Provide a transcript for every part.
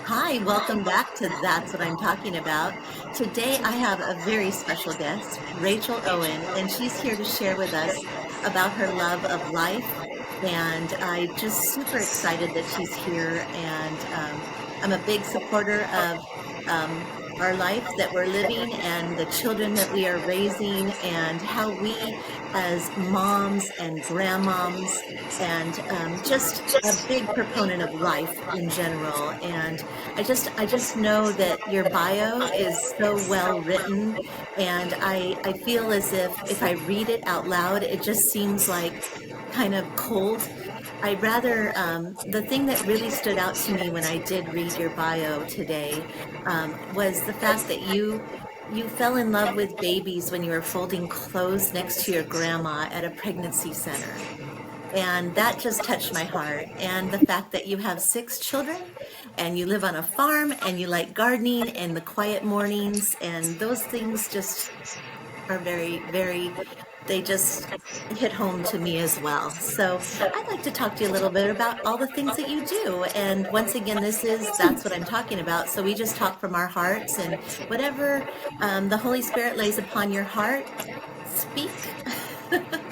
Hi, welcome back to That's What I'm Talking About. Today I have a very special guest, Rachel Owen, and she's here to share with us about her love of life. And I just super excited that she's here. And I'm a big supporter of our life that we're living and the children that we are raising and how we as moms and grandmoms and just a big proponent of life in general. And I just know that your bio is so well written, and I feel as if I read it out loud, it just seems like kind of cold. I rather the thing that really stood out to me when I did read your bio today was the fact that you fell in love with babies when you were folding clothes next to your grandma at a pregnancy center. And that just touched my heart. And the fact that you have six children and you live on a farm and you like gardening and the quiet mornings, and those things just are very, very, they just hit home to me as well. So I'd like to talk to you a little bit about all the things that you do. And once again, that's what I'm talking about. So we just talk from our hearts, and whatever the Holy Spirit lays upon your heart, speak.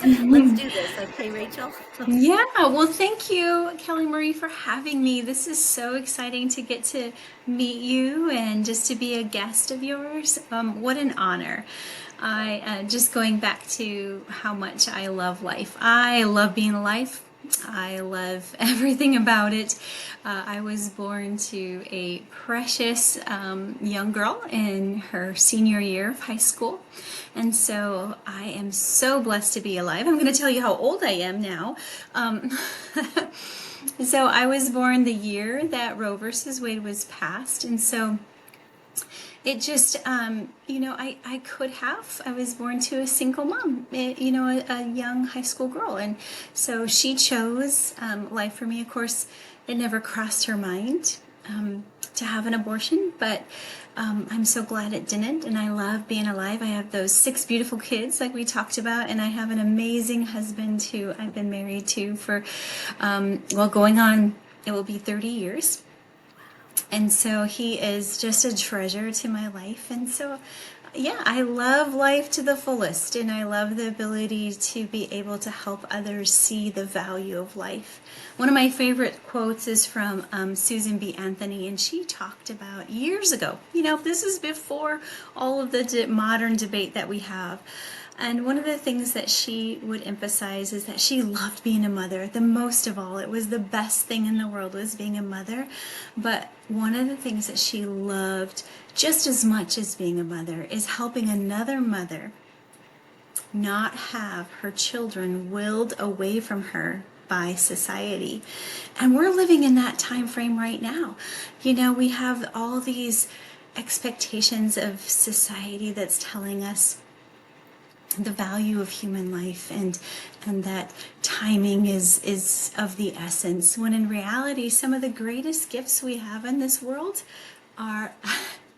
Let's do this. Okay, Rachel? Yeah, well, thank you, Kelly Marie, for having me. This is so exciting to get to meet you and just to be a guest of yours. What an honor. I just going back to how much I love life. I love being alive. I love everything about it. I was born to a precious young girl in her senior year of high school. And so I am so blessed to be alive. I'm going to tell you how old I am now. Um, so I was born the year that Roe versus Wade was passed. And so it just, I could have. I was born to a single mom, a young high school girl. And so she chose life for me. Of course, it never crossed her mind to have an abortion, but I'm so glad it didn't. And I love being alive. I have those six beautiful kids, like we talked about, and I have an amazing husband who I've been married to for, going on, it will be 30 years. And so he is just a treasure to my life. And so, yeah, I love life to the fullest. And I love the ability to be able to help others see the value of life. One of my favorite quotes is from Susan B. Anthony. And she talked about years ago, this is before all of the modern debate that we have. And one of the things that she would emphasize is that she loved being a mother the most of all. It was the best thing in the world was being a mother. But one of the things that she loved just as much as being a mother is helping another mother not have her children willed away from her by society. And we're living in that time frame right now. We have all these expectations of society that's telling us the value of human life and that timing is of the essence, when in reality some of the greatest gifts we have in this world are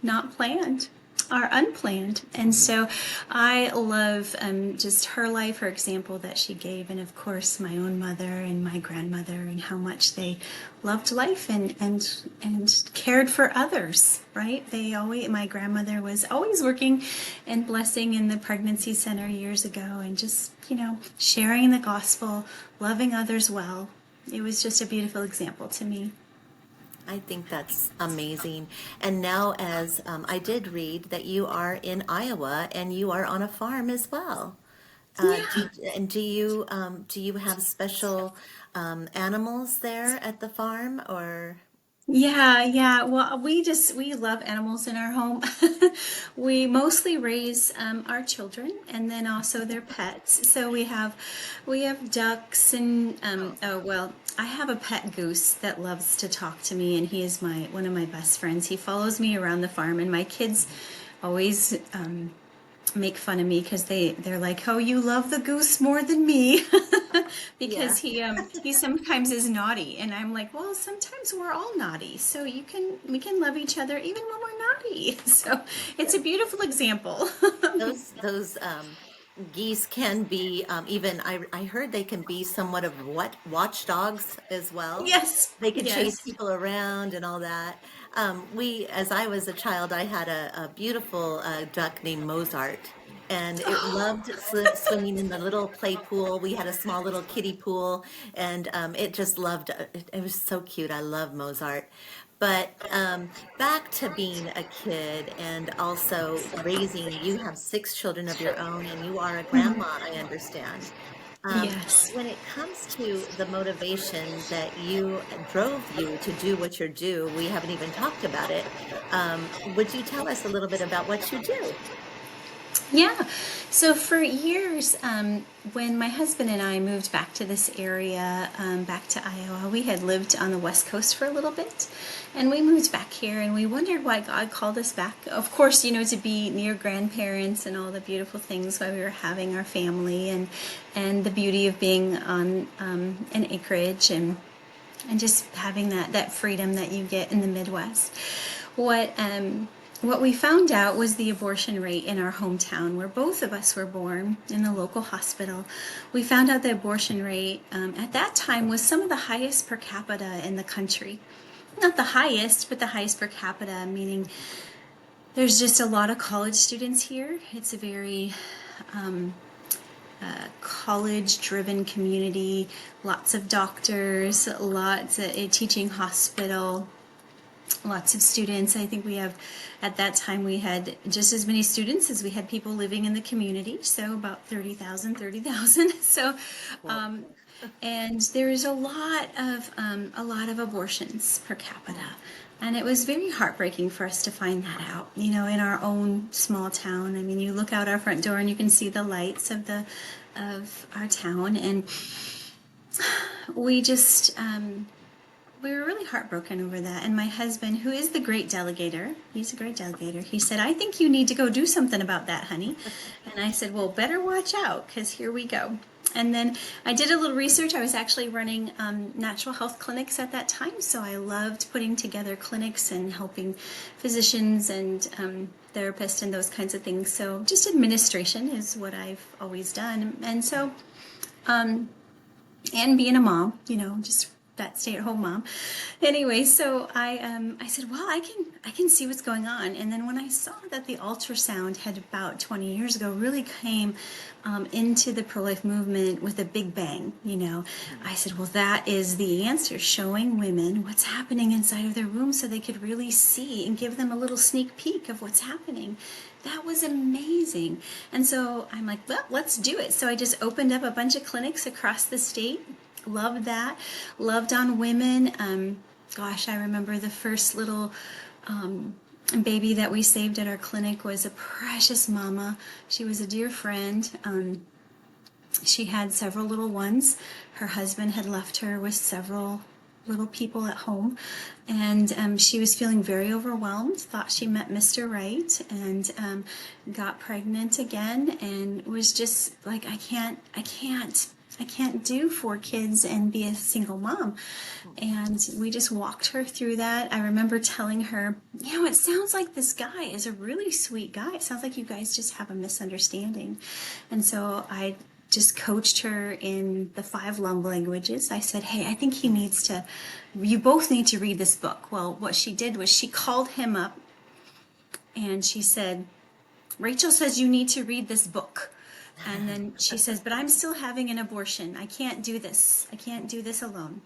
not planned, are unplanned. And so I love just her life, her example that she gave, and of course my own mother and my grandmother, and how much they loved life and cared for others. Right? They always, my grandmother was always working and blessing in the pregnancy center years ago, and just sharing the gospel, loving others well. It was just a beautiful example to me. I think that's amazing. And now, as I did read that you are in Iowa and you are on a farm as well. Yeah. Do you have special animals there at the farm, or? Yeah, yeah. Well, we love animals in our home. We mostly raise our children and then also their pets. So we have ducks and oh well, I have a pet goose that loves to talk to me, and he is my one of my best friends. He follows me around the farm, and my kids always make fun of me because they're like, "Oh, you love the goose more than me," because Yeah. he sometimes is naughty, and I'm like, "Well, sometimes we're all naughty, so we can love each other even when we're naughty." So it's a beautiful example. Those Geese can be even I heard they can be somewhat of what watchdogs as well. Yes, They can chase yes. people around and all that. As I was a child, I had a beautiful duck named Mozart, and it loved swimming in the little play pool. We had a small little kiddie pool, and it just loved it. It was so cute. I love Mozart. But back to being a kid and also raising, you have six children of your own, and you are a grandma, I understand. Yes. When it comes to the motivation that you drove you to do what you do, we haven't even talked about it. Would you tell us a little bit about what you do? Yeah. So for years, when my husband and I moved back to this area, back to Iowa, we had lived on the West Coast for a little bit, and we moved back here, and we wondered why God called us back. Of course, to be near grandparents and all the beautiful things while we were having our family, and the beauty of being on an acreage and just having that freedom that you get in the Midwest. What what we found out was the abortion rate in our hometown, where both of us were born in the local hospital. We found out the abortion rate at that time was some of the highest per capita in the country. Not the highest, but the highest per capita, meaning there's just a lot of college students here. It's a very college driven community, lots of doctors, lots of a teaching hospital, lots of students. I think we have, at that time, we had just as many students as we had people living in the community, so about 30,000. So, Well, um, and there is a lot of abortions per capita. And it was very heartbreaking for us to find that out, in our own small town. I mean, you look out our front door and you can see the lights of our town, and we just we were really heartbroken over that. And my husband, who is the great delegator, he's a great delegator, he said, I think you need to go do something about that, honey. And I said, well, better watch out, because here we go. And then I did a little research. I was actually running natural health clinics at that time, so I loved putting together clinics and helping physicians and therapists and those kinds of things. So just administration is what I've always done. And so and being a mom, just that stay-at-home mom. Anyway, so I said, well, I can see what's going on. And then when I saw that the ultrasound had about 20 years ago really came into the pro-life movement with a big bang, I said, well, that is the answer, showing women what's happening inside of their womb so they could really see and give them a little sneak peek of what's happening. That was amazing. And so I'm like, well, let's do it. So I just opened up a bunch of clinics across the state. Loved that. Loved on women. Gosh, I remember the first little baby that we saved at our clinic was a precious mama. She was a dear friend. She had several little ones. Her husband had left her with several little people at home, and she was feeling very overwhelmed, thought she met Mr. Right, and got pregnant again, and was just like, I can't do 4 kids and be a single mom. And we just walked her through that. I remember telling her, it sounds like this guy is a really sweet guy. It sounds like you guys just have a misunderstanding. And so I just coached her in the 5 love languages. I said, hey, I think you both need to read this book. Well, what she did was she called him up and she said, Rachel says you need to read this book. And then she says, but I'm still having an abortion. I can't do this. I can't do this alone.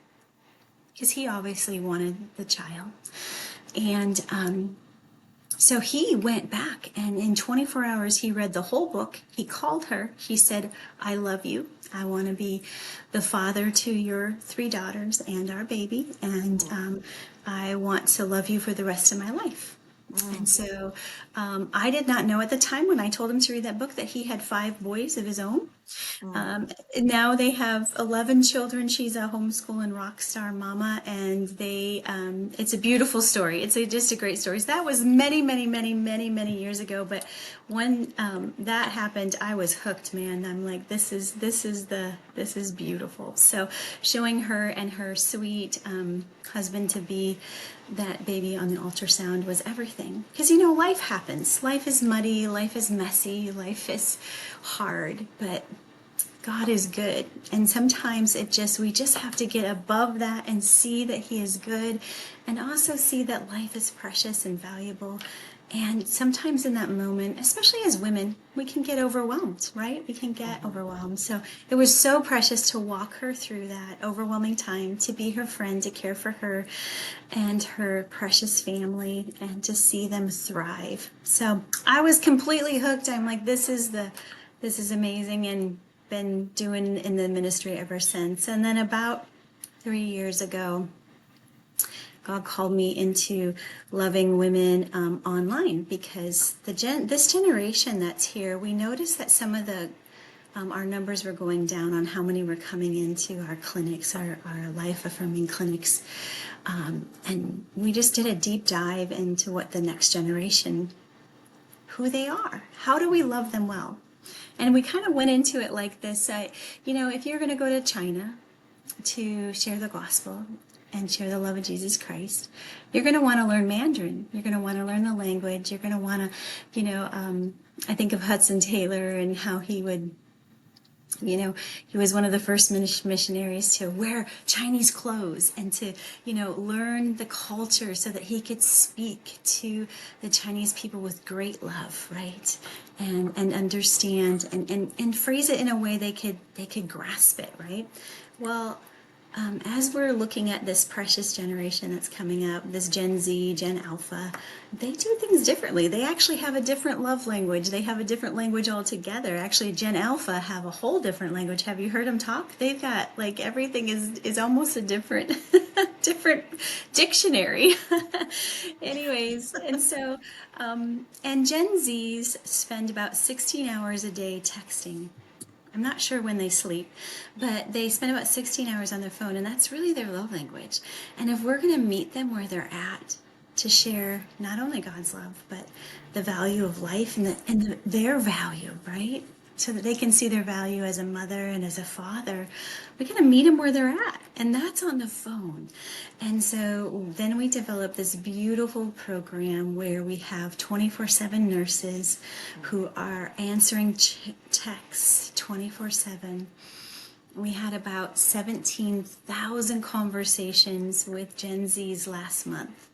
Because he obviously wanted the child. And so he went back, and in 24 hours, he read the whole book. He called her. He said, I love you. I want to be the father to your 3 daughters and our baby. And I want to love you for the rest of my life. And so I did not know at the time when I told him to read that book that he had 5 boys of his own. Mm. Now they have 11 children. She's a homeschool and rock star mama, and it's a beautiful story. Just a great story. So that was many, many, many, many, many years ago. But when that happened, I was hooked, man. I'm like, this is beautiful. So showing her and her sweet husband to be that baby on the ultrasound was everything. Because life happens. Life is muddy. Life is messy. Life is hard, but God is good. And sometimes we just have to get above that and see that He is good, and also see that life is precious and valuable. And sometimes in that moment, especially as women, we can get overwhelmed, right? We can get overwhelmed. So it was so precious to walk her through that overwhelming time, to be her friend, to care for her and her precious family, and to see them thrive. So I was completely hooked. I'm like, this is amazing, and been doing in the ministry ever since. And then about 3 years ago, God called me into loving women online, because this generation that's here, we noticed that some of the our numbers were going down on how many were coming into our clinics, our life affirming clinics. And we just did a deep dive into what the next generation, who they are. How do we love them well? And we kind of went into it like this. If you're going to go to China to share the gospel and share the love of Jesus Christ, you're going to want to learn Mandarin. You're going to want to learn the language. You're going to want to, I think of Hudson Taylor and how he would, he was one of the first missionaries to wear Chinese clothes and to, learn the culture so that he could speak to the Chinese people with great love, right? And understand and phrase it in a way they could grasp it, right? Well, as we're looking at this precious generation that's coming up, this Gen Z, Gen Alpha, they do things differently. They actually have a different love language. They have a different language altogether. Actually, Gen Alpha have a whole different language. Have you heard them talk? They've got, like, everything is almost a different different dictionary. Anyways, and Gen Zs spend about 16 hours a day texting. I'm not sure when they sleep, but they spend about 16 hours on their phone, and that's really their love language. And if we're going to meet them where they're at, to share not only God's love, but the value of life and their value, right? So that they can see their value as a mother and as a father, we got to meet them where they're at, and that's on the phone. And so then we develop this beautiful program where we have 24/7 nurses who are answering texts 24/7. We had about 17,000 conversations with Gen Zs last month.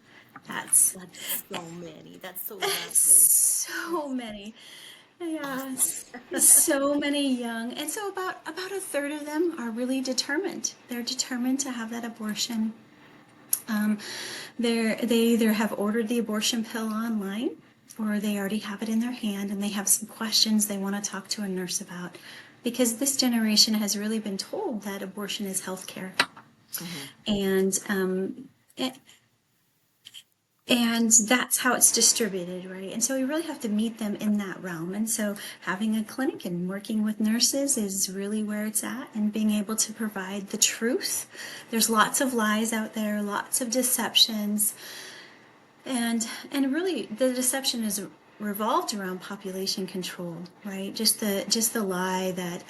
That's That's so many. That's so lovely. so many. Yes, so many young, and so about a third of them are really determined. They're determined to have that abortion. Um, they either have ordered the abortion pill online, or they already have it in their hand, and they have some questions they want to talk to a nurse about, because this generation has really been told that abortion is health care, Mm-hmm. and and that's how it's distributed, right? And so we really have to meet them in that realm. And so having a clinic and working with nurses is really where it's at, and being able to provide the truth. There's lots of lies out there, lots of deceptions, and really the deception is revolved around population control, right? Just the lie that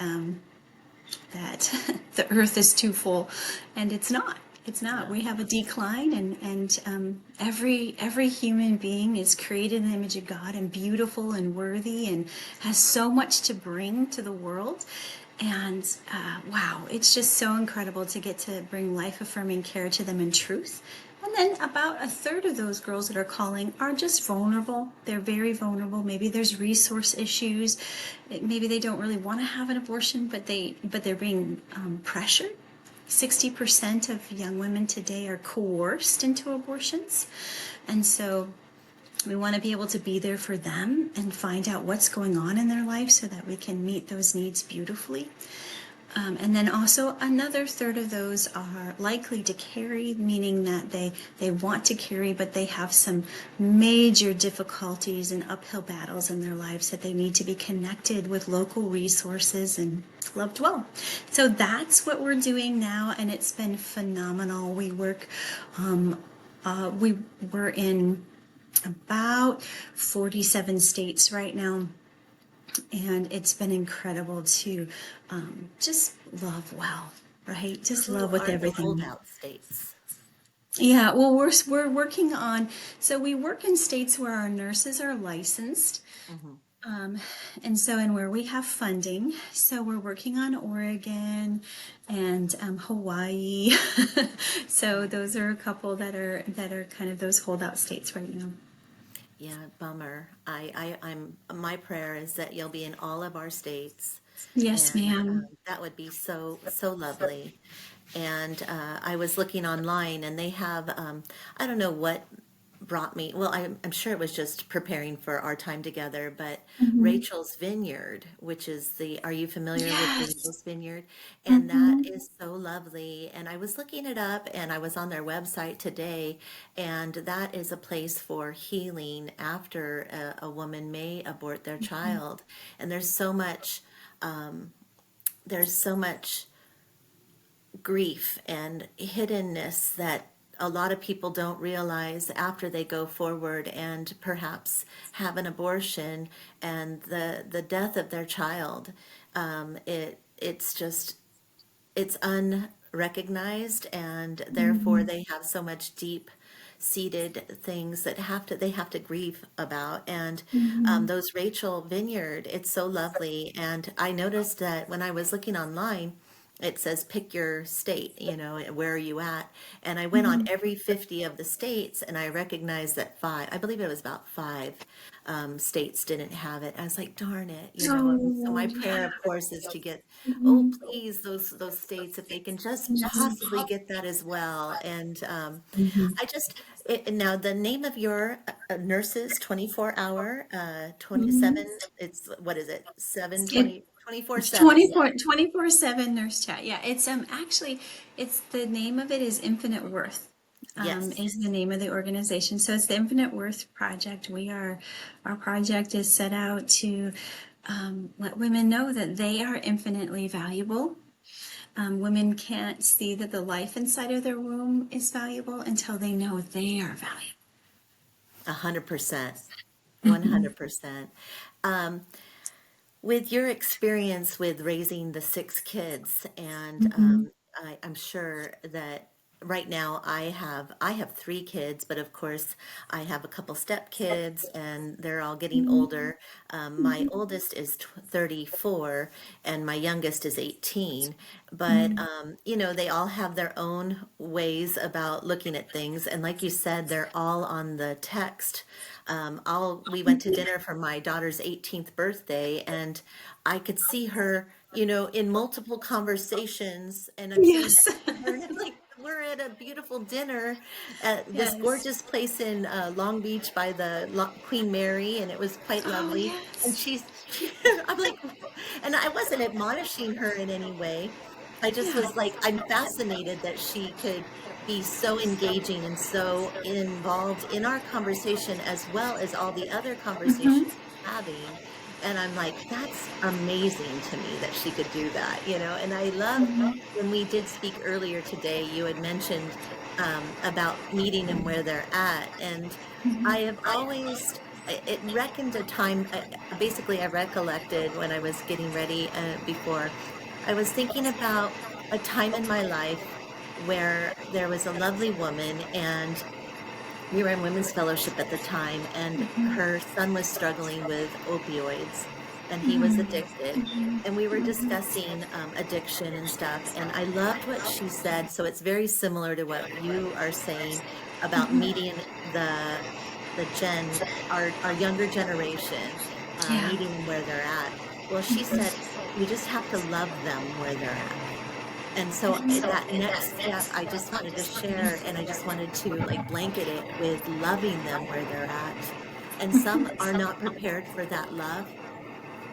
the earth is too full, and it's not. It's not. Yeah. We have a decline, and every human being is created in the image of God, and beautiful and worthy, and has so much to bring to the world. And wow, it's just so incredible to get to bring life affirming care to them in truth. And then about a third of those girls that are calling are just vulnerable. They're very vulnerable. Maybe there's resource issues. Maybe they don't really want to have an abortion, but they're being pressured. 60% of young women today are coerced into abortions. And so we want to be able to be there for them and find out what's going on in their life so that we can meet those needs beautifully. And then also another third of those are likely to carry, meaning that they want to carry, but they have some major difficulties and uphill battles in their lives that they need to be connected with local resources and loved well. So that's what we're doing now, and it's been phenomenal. We were in about 47 states right now, and it's been incredible to just love well, right? Just Who love with are the everything. holdout states? Yeah, well, we're working on. So we work in states where our nurses are licensed, Hmm. and where we have funding. So we're working on Oregon and Hawaii. So those are a couple that are kind of those holdout states right now. Yeah, bummer. I'm my prayer is that you'll be in all of our states, Yes, and ma'am. that would be so lovely. And I was looking online, and they have I don't know what brought me. Well, I'm sure it was just preparing for our time together, but Hmm. Rachel's Vineyard, which is the, are you familiar with Yes. Rachel's Vineyard? And that Hmm. is so lovely. And I was looking it up, and I was on their website today, and that is a place for healing after a woman may abort their child. And there's so much grief and hiddenness that a lot of people don't realize after they go forward and perhaps have an abortion and the death of their child. It's just, it's unrecognized, and therefore they have so much deep seated things that they have to grieve about. And those Rachel Vineyard, it's so lovely. And I noticed that when I was looking online, it says pick your state, where are you at? And I went on every 50 of the states, and I recognized that five, I believe it was about five states didn't have it. I was like, darn it. And so Oh, my yeah. prayer, of course, is to get, oh, Mhm. please, those states, if they can just Yes. possibly get that as well. And Mhm. I just, now the name of your nurses, 24-hour, Mhm. 27, it's, what is it? 7, It, 20, 24/7. Yeah. 24/7 nurse chat. Yeah, it's actually it's the name of it is Infinite Worth. Yes. Is the name of the organization. So it's the Infinite Worth Project. Our project is set out to let women know that they are infinitely valuable. Women can't see that the life inside of their womb is valuable until they know they are valuable. 100%. Mhm. 100%. With your experience with raising the six kids, and Mhm. I'm sure that right now I have three kids, but of course I have a couple step kids, and they're all getting older. My oldest is 34, and my youngest is 18. But Mhm. they all have their own ways about looking at things, and like you said, they're all on the text. We went to dinner for my daughter's 18th birthday, and I could see her, in multiple conversations, and I'm sitting Yes. next to her, and I'm like, we're at a beautiful dinner at this Yes. gorgeous place in Long Beach by the Queen Mary, and it was quite Oh, lovely. And yes. I'm like, and I wasn't admonishing her in any way. I just Yeah. was like, I'm fascinated that she could be so engaging and so involved in our conversation as well as all the other Mhm. conversations we're having. And I'm like, that's amazing to me that she could do that. And I love Mhm. when we did speak earlier today, you had mentioned about meeting them where they're at. And I Mhm. have always, it reckoned a time, basically, I recollected when I was getting ready before, I was thinking about a time in my life where there was a lovely woman, and we were in women's fellowship at the time, and her son was struggling with opioids, and he was Mhm. addicted. And we were discussing addiction and stuff. And I loved what she said. So it's very similar to what you are saying about meeting the our younger generation, Yeah. meeting them where they're at. Well, she said, you just have to love them where they're at. And so that next step, I just wanted to share, and I just wanted to like blanket it with loving them where they're at. And some are not prepared for that love,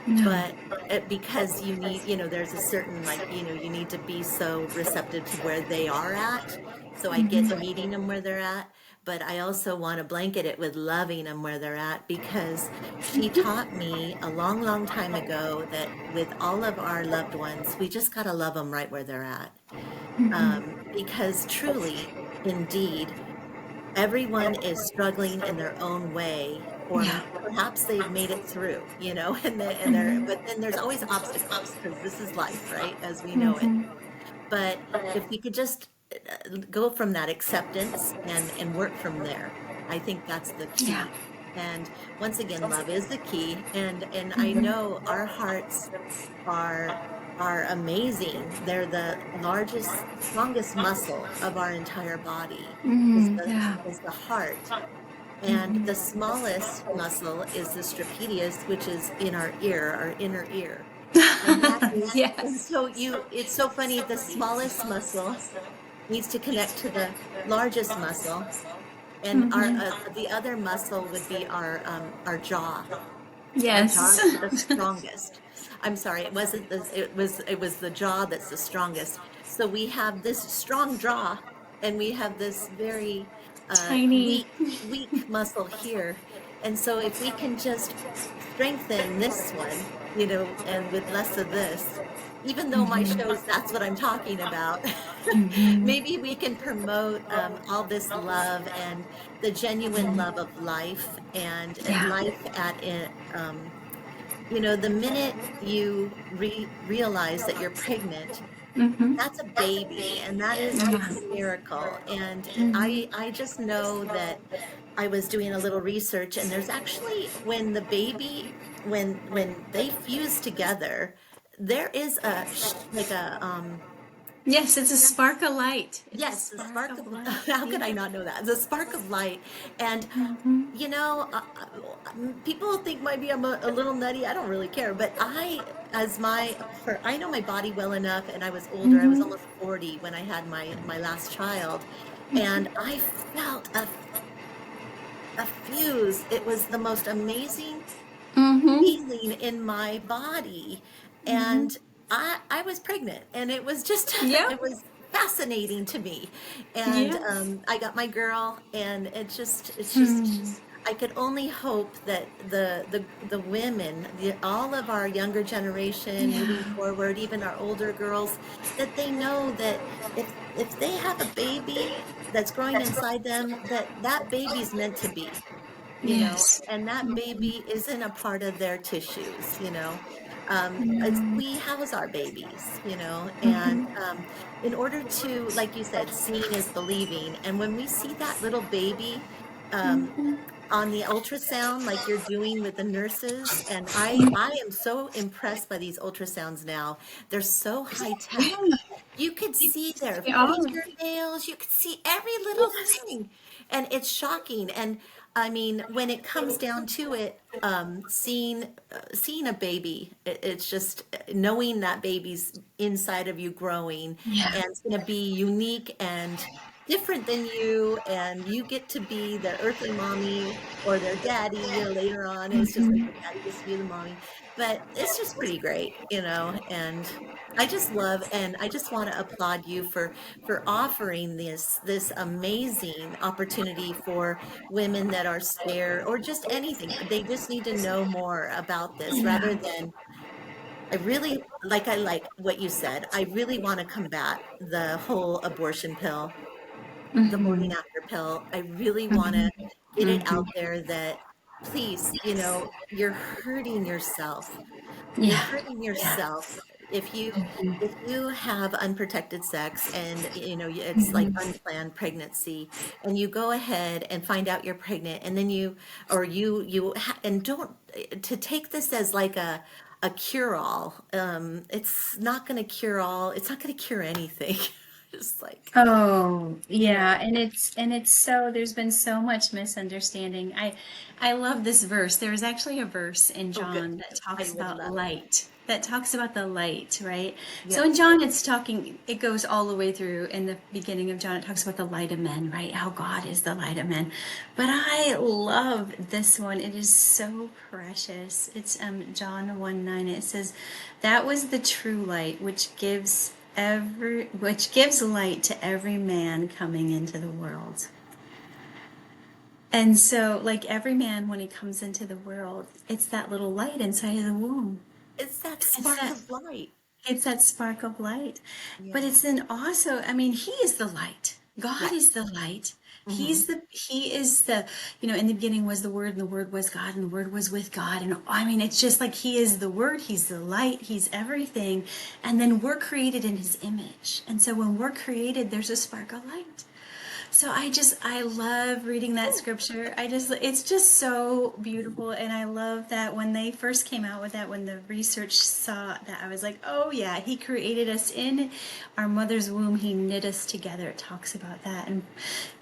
No. but because there's a certain, like, you need to be so receptive to where they are at. So I get Mhm. meeting them where they're at. but I also want to blanket it with loving them where they're at because she taught me a long, long time ago that with all of our loved ones, we just got to love them right where they're at. Because truly, indeed, everyone is struggling in their own way, or Yeah. perhaps they've made it through, but then there's always obstacles because this is life, right? As we know it. But if we could just go from that acceptance and work from there, I think that's the Yeah. key. And once again, love is the key. And I know our hearts are are amazing. They're the largest, strongest muscle of our entire body Yeah. is the heart. And the smallest muscle is the stapedius, which is in our ear, our inner ear. And that is, and Yes. so it's so funny, the smallest muscle needs to connect to the largest muscle, and the other muscle would be our jaw. Our jaw Yes. is the strongest. I'm sorry, it wasn't it was the jaw that's the strongest. So we have this strong jaw and we have this very Tiny. weak muscle here. And so if we can just strengthen this one, and with less of this, even though my shows, that's what I'm talking about, maybe we can promote all this love and the genuine love of life and Yeah. life at it. The minute you realize that you're pregnant, that's a baby, and that is it's a miracle. And I just know that I was doing a little research, and there's actually when the baby when they fuse together, there is like a Yes, it's a spark of light. It's a yes, the spark spark of, of light. how could I Yeah. not know that? The spark of light. And, people think maybe I'm a little nutty. I don't really care. But I know my body well enough, and I was older. I was almost 40 when I had my last child. And I felt a fuse. It was the most amazing feeling in my body. And I was pregnant, and it was just Yep. it was fascinating to me. And Yes. I got my girl, and it's just I could only hope that the women, all of our younger generation moving Yeah. forward, even our older girls, that they know that if they have a baby that's growing inside them, that baby's meant to be, Yes. and that baby isn't a part of their tissues. It's, we house our babies, and in order to, like you said, seeing is believing. And when we see that little baby, um, on the ultrasound, like you're doing with the nurses, and I am so impressed by these ultrasounds now. They're so high tech. Yeah. You could see their They are. fingernails, you could see every little thing, and it's shocking. And I mean, when it comes down to it, seeing a baby, it's just knowing that baby's inside of you growing, Yeah. and it's going to be unique and different than you, and you get to be their earthly mommy or their daddy, later on. It's just like the daddy gets to be the mommy, but it's just pretty great, and I just love, and I just want to applaud you for offering this amazing opportunity for women that are scared or just anything. They just need to know more about this rather Yeah. than I like what you said. I really want to combat the whole abortion pill, the morning after pill. I really want to get it out there that please, you're hurting yourself. You're Yeah. hurting Yeah. yourself if you have unprotected sex, and it's like unplanned pregnancy, and you go ahead and find out you're pregnant, and then and don't to take this as like a cure all. It's not going to cure all. It's not going to cure anything. Just like, Oh, you know, yeah, and it's so there's been so much misunderstanding. I love this verse. There's actually a verse in oh, good. John that I talks would about love. light. That talks about the light, right? So in Yes. John it's talking it goes all the way through in the beginning of John it talks about the light of men, right? How God is the light of men. But I love this one. It is so precious. It's John 1:9. It says, "That was the true light which gives light to every man coming into the world." And so, like every man, when he comes into the world, it's that little light inside of the womb. It's that It's spark that of light. it's that spark of light. But Yeah. it's then also, I mean, he is the light. God Yes. is the light. Hmm. He is the, in the beginning was the Word, and the Word was God, and the Word was with God. And I mean, it's just like he is the Word, he's the light, he's everything. And then we're created in his image. And so when we're created, there's a spark of light. So I love reading that scripture. It's just so beautiful. And I love that when they first came out with that, when the research saw that, I was like, oh yeah, he created us in our mother's womb. He knit us together. It talks about that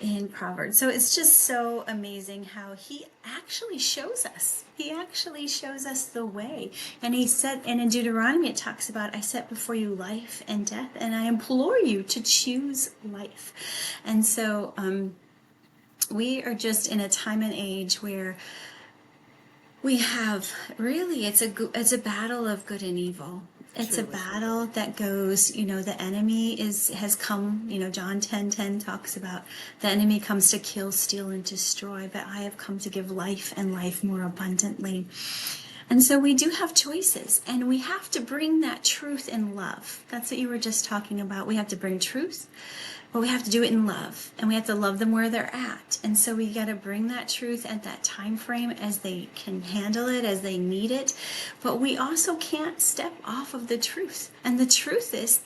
in Proverbs. So it's just so amazing how he actually shows us. He actually shows us the way. And he said, and in Deuteronomy, it talks about, I set before you life and death, and I implore you to choose life. And so we are just in a time and age where we have really it's a battle of good and evil. It's a Truly. battle that goes, the enemy has come, John 10:10 talks about the enemy comes to kill, steal, and destroy, but I have come to give life and life more abundantly. And so we do have choices, and we have to bring that truth in love. That's what you were just talking about. We have to bring truth, but we have to do it in love, and we have to love them where they're at. And so we got to bring that truth at that time frame as they can handle it, as they need it. But we also can't step off of the truth. And the truth is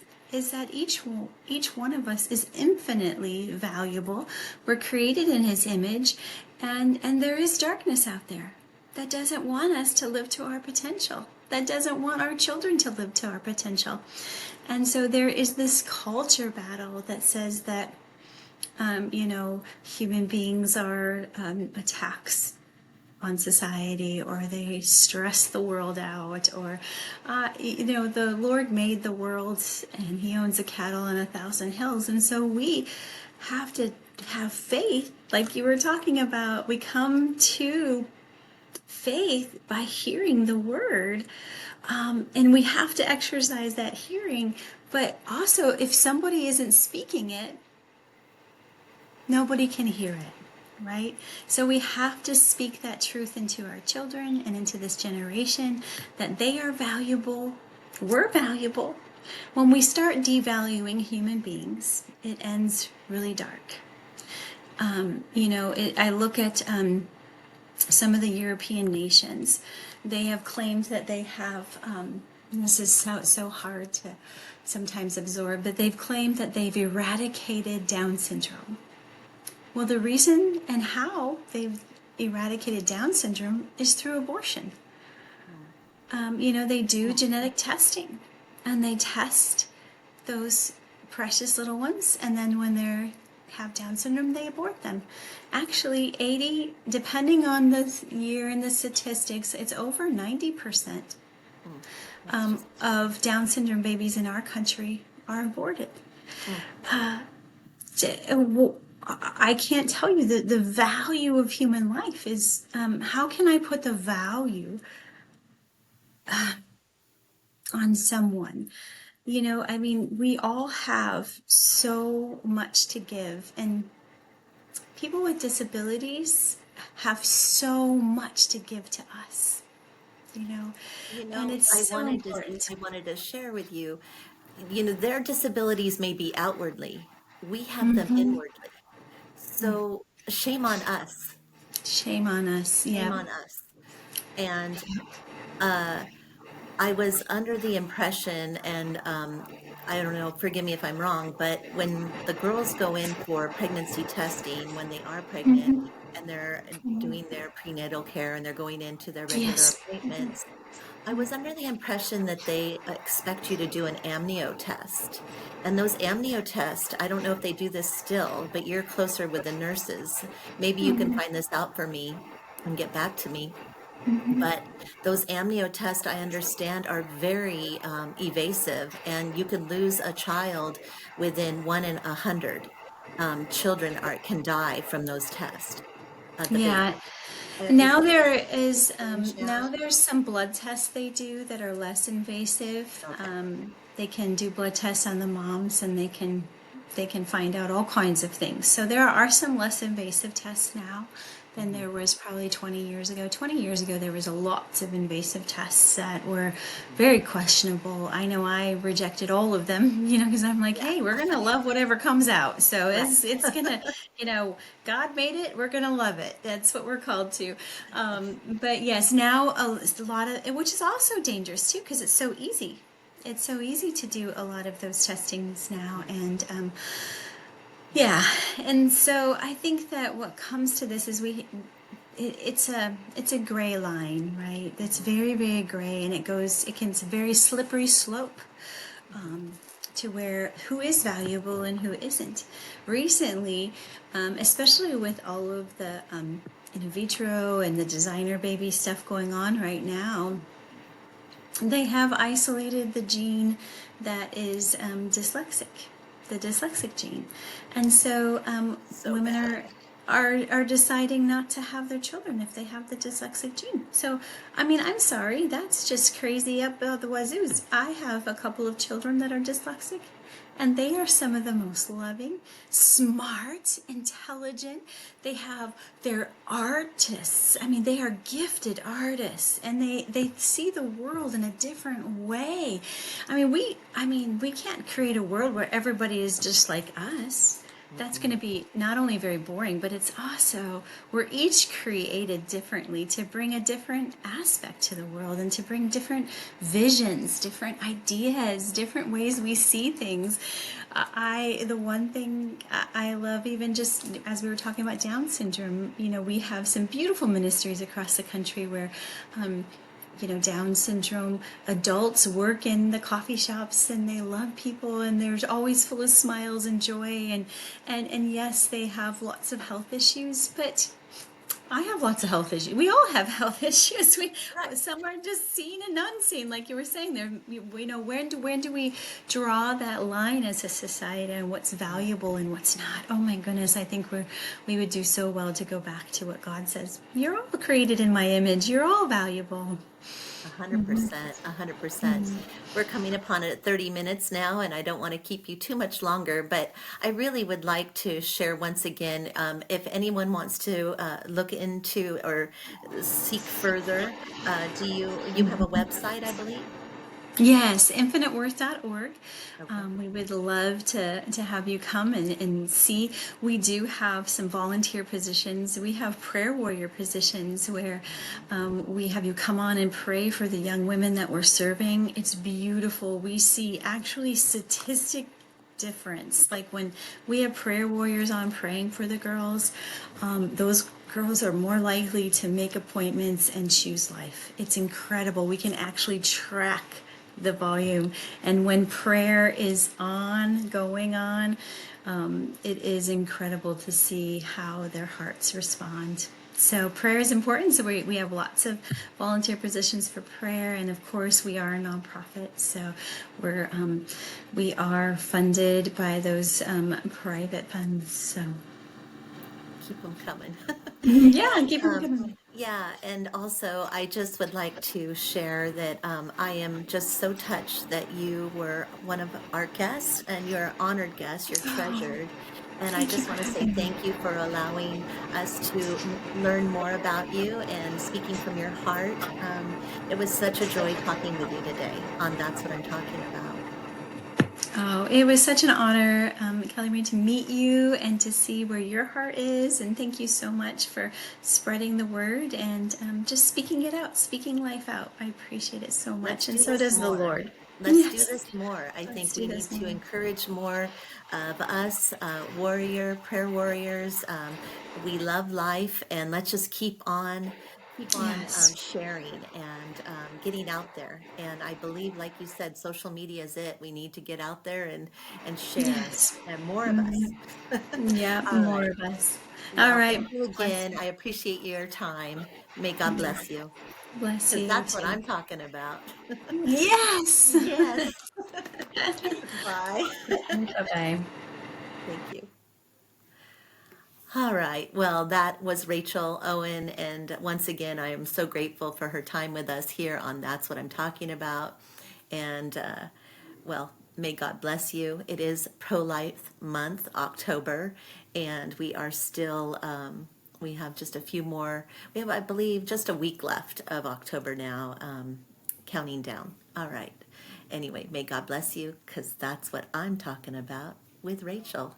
that each one of us is infinitely valuable. We're created in his image, and there is darkness out there that doesn't want us to live to our potential, that doesn't want our children to live to our potential. And so there is this culture battle that says that, human beings are attacks on society, or they stress the world out, or, the Lord made the world and he owns a cattle on 1,000 hills. And so we have to have faith, like you were talking about. We come to faith by hearing the word. And we have to exercise that hearing. But also, if somebody isn't speaking it, nobody can hear it, right? So we have to speak that truth into our children and into this generation, that they are valuable. We're valuable. When we start devaluing human beings, it ends really dark. I look at some of the European nations. They have claimed that they have, this is so hard to sometimes absorb, but they've claimed that they've eradicated Down syndrome. Well, the reason and how they've eradicated Down syndrome is through abortion. They do genetic testing, and they test those precious little ones, and then when they have Down syndrome, they abort them. Actually, 80, depending on the year and the statistics, it's over 90% Mm. That's just. of Down syndrome babies in our country are aborted. Mm. I can't tell you the value of human life is, how can I put the value on someone? I mean, we all have so much to give, and people with disabilities have so much to give to us, and it's so important. I wanted to share with you, their disabilities may be outwardly. We have them inwardly. So shame on us. Shame on us. Shame Yep. on us. And uh, I was under the impression, and I don't know, forgive me if I'm wrong, but when the girls go in for pregnancy testing, when they are pregnant and they're doing their prenatal care and they're going into their regular Yes. appointments, I was under the impression that they expect you to do an amnio test. And those amnio tests, I don't know if they do this still, but you're closer with the nurses. Maybe you can find this out for me and get back to me. But those amnio tests, I understand, are very evasive, and you can lose a child within 1 in 100. Children can die from those tests. The baby. Yeah. Is Now that there is strange? Yeah. now there's some blood tests they do that are less invasive. Okay. They can do blood tests on the moms, and they can they can find out all kinds of things. So there are some less invasive tests now than Mhm. there was probably 20 years ago. 20 years ago, there was a lots of invasive tests that were very questionable. I know I rejected all of them, because I'm like, Yeah, hey, we're gonna love whatever comes out. So right. it's gonna, God made it, we're gonna love it. That's what we're called to. But yes, now a lot of, which is also dangerous too, because it's so easy. It's so easy to do a lot of those testings now, and yeah, and so I think that what comes to this is it's a gray line, right? It's very very gray, and it's a very slippery slope to where who is valuable and who isn't. Recently, especially with all of the in vitro and the designer baby stuff going on right now, they have isolated the gene that is dyslexic, the dyslexic gene, and so So women bad. are deciding not to have their children if they have the dyslexic gene. So, I mean, I'm sorry, that's just crazy up the wazoos. I have a couple of children that are dyslexic, and they are some of the most loving, smart, intelligent. They're artists. I mean, they are gifted artists, and they see the world in a different way. I mean, we can't create a world where everybody is just like us. That's going to Mm-mm. be not only very boring, but it's also, we're each created differently to bring a different aspect to the world and to bring different visions, different ideas, different ways we see things. The one thing I love, even just as we were talking about Down syndrome, we have some beautiful ministries across the country where, Down syndrome adults work in the coffee shops and they love people and they're always full of smiles and joy, and yes, they have lots of health issues, but I have lots of health issues. We all have health issues. Right. Some are just seen and unseen, like you were saying. There, when do we draw that line as a society and what's valuable and what's not? Oh my goodness, I think we would do so well to go back to what God says. You're all created in my image. You're all valuable. 100%, 100%. We're coming upon it at 30 minutes now, and I don't want to keep you too much longer, but I really would like to share once again, if anyone wants to look into or seek further, you have a website, I believe? Yes, infiniteworth.org. Okay. We would love to have you come and see. We do have some volunteer positions. We have prayer warrior positions where we have you come on and pray for the young women that we're serving. It's beautiful. We see actually statistic difference. Like when we have prayer warriors on praying for the girls, those girls are more likely to make appointments and choose life. It's incredible. We can actually track the volume. And when prayer is going on, it is incredible to see how their hearts respond. So prayer is important. So we have lots of volunteer positions for prayer, and of course we are a nonprofit. So we are funded by those private funds. So Keep them coming. yeah, And keep them coming. yeah, and also I just would like to share that I am just so touched that you were one of our guests and you're an honored guest, you're Oh, treasured. And I thank you just for want to say having me. thank you for allowing us to learn more about you and speaking from your heart. It was such a joy talking with you today on That's What I'm Talking About. Oh, it was such an honor, Kelly Marie, to meet you and to see where your heart is. And thank you so much for spreading the word and just speaking it out, speaking life out. I appreciate it so Let's much. And do so this does the more. Lord. Let's do Yes, this more. I let's think do we need this to more. encourage more of us, prayer warriors. We love life, and let's just keep on Yes, sharing and getting out there. And I believe, like you said, social media is it. We need to get out there and share, yes. and more of us. Yeah, All more right. of us. All Well, right. thank you Bless again. you. I appreciate your time. May God bless you, Bless because you that's what too. I'm talking about. Yes. Yes. Bye. Bye bye. Thank you. All right. Well, that was Rachel Owen. And once again, I am so grateful for her time with us here on That's What I'm Talking About. And, well, May God bless you. It is pro-life month, October, and we are still, we have just a few more, we have, I believe, just a week left of October now, counting down. All right. Anyway, may God bless you, because that's what I'm talking about with Rachel.